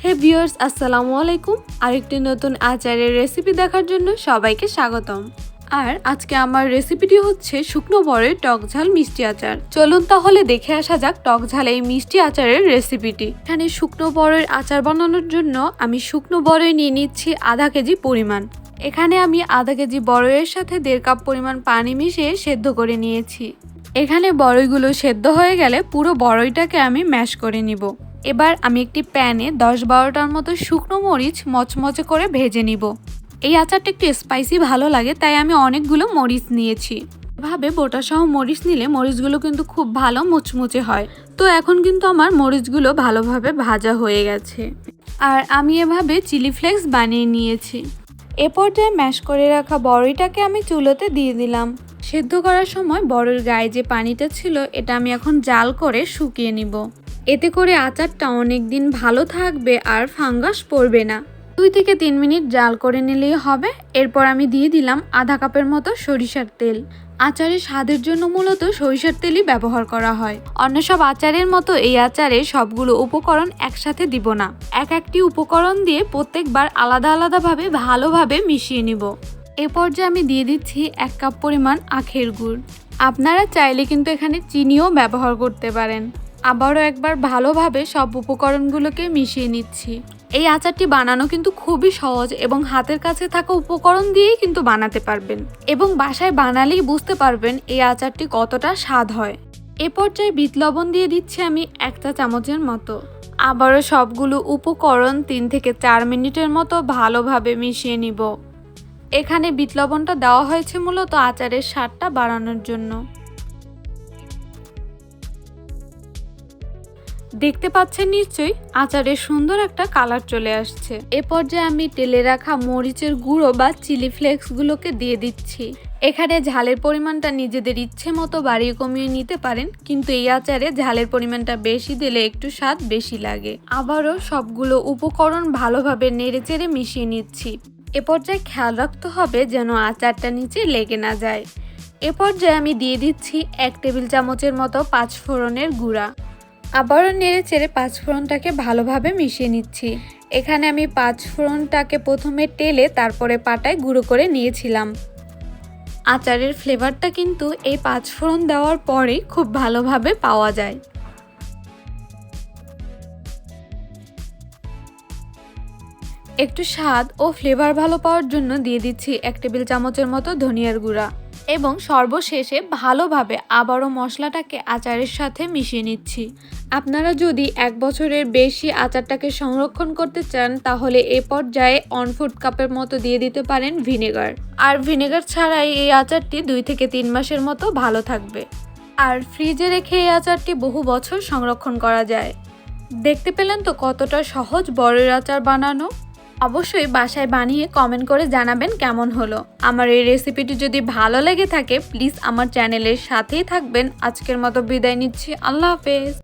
হে viewers, আসসালামু আলাইকুম। আরেকটি নতুন আচারের রেসিপি দেখার জন্য সবাইকে স্বাগতম। আর আজকে আমার রেসিপিটি হচ্ছে শুকনো বড়ইয়ের টক ঝাল মিষ্টি আচার। চলুন তাহলে দেখে আসা যাক টক ঝাল এই মিষ্টি আচারের রেসিপিটি। এখানে শুকনো বড়ইয়ের আচার বানানোর জন্য আমি শুকনো বড়ই নিয়ে নিচ্ছি আধা কেজি পরিমাণ। এখানে আমি আধা কেজি বড়ইয়ের সাথে 1.5 কাপ পরিমাণ পানি মিশিয়ে সেদ্ধ করে নিয়েছি। এখানে বড়ইগুলো সেদ্ধ হয়ে গেলে পুরো বড়ইটাকে আমি ম্যাশ করে নিব। এবার আমি একটি প্যানে 10-12টার মতো শুকনো মরিচ মচমচে করে ভেজে নিব। এই আচারটা একটু স্পাইসি ভালো লাগে, তাই আমি অনেকগুলো মরিচ নিয়েছি। এভাবে বোটা সহ মরিচ নিলে মরিচগুলো কিন্তু খুব ভালো মুচমুচে হয়। তো এখন কিন্তু আমার মরিচগুলো ভালোভাবে ভাজা হয়ে গেছে। আর আমি এভাবে চিলি ফ্লেক্স বানিয়ে নিয়েছি। এ পর্যায়ে ম্যাশ করে রাখা বড়ইটাকে আমি চুলোতে দিয়ে দিলাম। সেদ্ধ করার সময় বড়ইর গায়ে যে পানিটা ছিল এটা আমি এখন জাল করে শুকিয়ে নিব। এতে করে আচারটা অনেক দিন ভালো থাকবে আর ফাঙ্গাস পড়বে না। 2 থেকে 3 মিনিট জাল করে নিলেই হবে। এরপর আমি দিয়ে দিলাম আধা কাপের মতো সরিষার তেল। আচারের স্বাদের জন্য মূলত সরিষার তেলই ব্যবহার করা হয়। অন্য সব আচারের মতো এই আচারে সবগুলো উপকরণ একসাথে দিব না। একটি উপকরণ দিয়ে প্রত্যেকবার আলাদা আলাদাভাবে ভালোভাবে মিশিয়ে নিব। এ পর্যায়ে আমি দিয়ে দিচ্ছি 1 কাপ পরিমাণ আখের গুড়। আপনারা চাইলে কিন্তু এখানে চিনিও ব্যবহার করতে পারেন। আবারও একবার ভালোভাবে সব উপকরণগুলোকে মিশিয়ে নিচ্ছি। এই আচারটি বানানো কিন্তু খুবই সহজ এবং হাতের কাছে থাকা উপকরণ দিয়েই কিন্তু বানাতে পারবেন এবং বাসায় বানালেই বুঝতে পারবেন এই আচারটি কতটা স্বাদ হয়। এ পর্যায়ে বিট লবণ দিয়ে দিচ্ছি আমি 1 চা চামচের মতো। আবারও সবগুলো উপকরণ 3 থেকে 4 মিনিটের মতো ভালোভাবে মিশিয়ে নিব। এখানে বিট লবণটা দেওয়া হয়েছে মূলত আচারের স্বাদটা বাড়ানোর জন্য। দেখতে পাচ্ছেন নিশ্চয়ই আচারের সুন্দর একটা কালার চলে আসছে। এ পর্যায়ে আমি তেলে রাখা মরিচের গুঁড়ো বা চিলি ফ্লেক্সগুলোকে দিয়ে দিচ্ছি। এখানে ঝালের পরিমাণটা নিজেদের ইচ্ছে মতো বাড়িয়ে কমিয়ে নিতে পারেন, কিন্তু এই আচারে ঝালের পরিমাণটা বেশি দিলে একটু স্বাদ বেশি লাগে। আবারও সবগুলো উপকরণ ভালোভাবে নেড়েচেড়ে মিশিয়ে নিচ্ছি। এ পর্যায়ে খেয়াল রাখতে হবে যেন আচারটা নিচে লেগে না যায়। এ পর্যায়ে আমি দিয়ে দিচ্ছি 1 টেবিল চামচের মতো 5 ফোড়নের গুঁড়া। আবারও নেড়ে চেড়ে 5 ফোড়নটাকে ভালোভাবে মিশিয়ে নিচ্ছি। এখানে আমি 5 ফোড়নটাকে প্রথমে তেলে তারপরে পাটায় গুঁড়ো করে নিয়েছিলাম। আচারের ফ্লেভারটা কিন্তু এই 5 ফোড়ন দেওয়ার পরেই খুব ভালোভাবে পাওয়া যায়। একটু স্বাদ ও ফ্লেভার ভালো পাওয়ার জন্য দিয়ে দিচ্ছি 1 টেবিল চামচের মতো ধনিয়ার গুঁড়া এবং সর্বশেষে ভালোভাবে আবারও মশলাটাকে আচারের সাথে মিশিয়ে নিচ্ছি। আপনারা যদি 1 বছরের বেশি আচারটাকে সংরক্ষণ করতে চান তাহলে এ পর্যায়ে 1/4 কাপের মতো দিয়ে দিতে পারেন ভিনেগার। আর ভিনেগার ছাড়াই এই আচারটি 2 থেকে 3 মাসের মতো ভালো থাকবে। আর ফ্রিজে রেখে এই আচারটি বহু বছর সংরক্ষণ করা যায়। দেখতে পেলেন তো কতটা সহজ বড়ইয়ের আচার বানানো। অবশ্যই বাসায় বানিয়ে কমেন্ট করে জানাবেন কেমন হলো। আমার এই রেসিপিটি যদি ভালো লেগে থাকে প্লিজ আমার চ্যানেলের সাথেই থাকবেন। আজকের মতো বিদায় নিচ্ছি। আল্লাহ হাফেজ।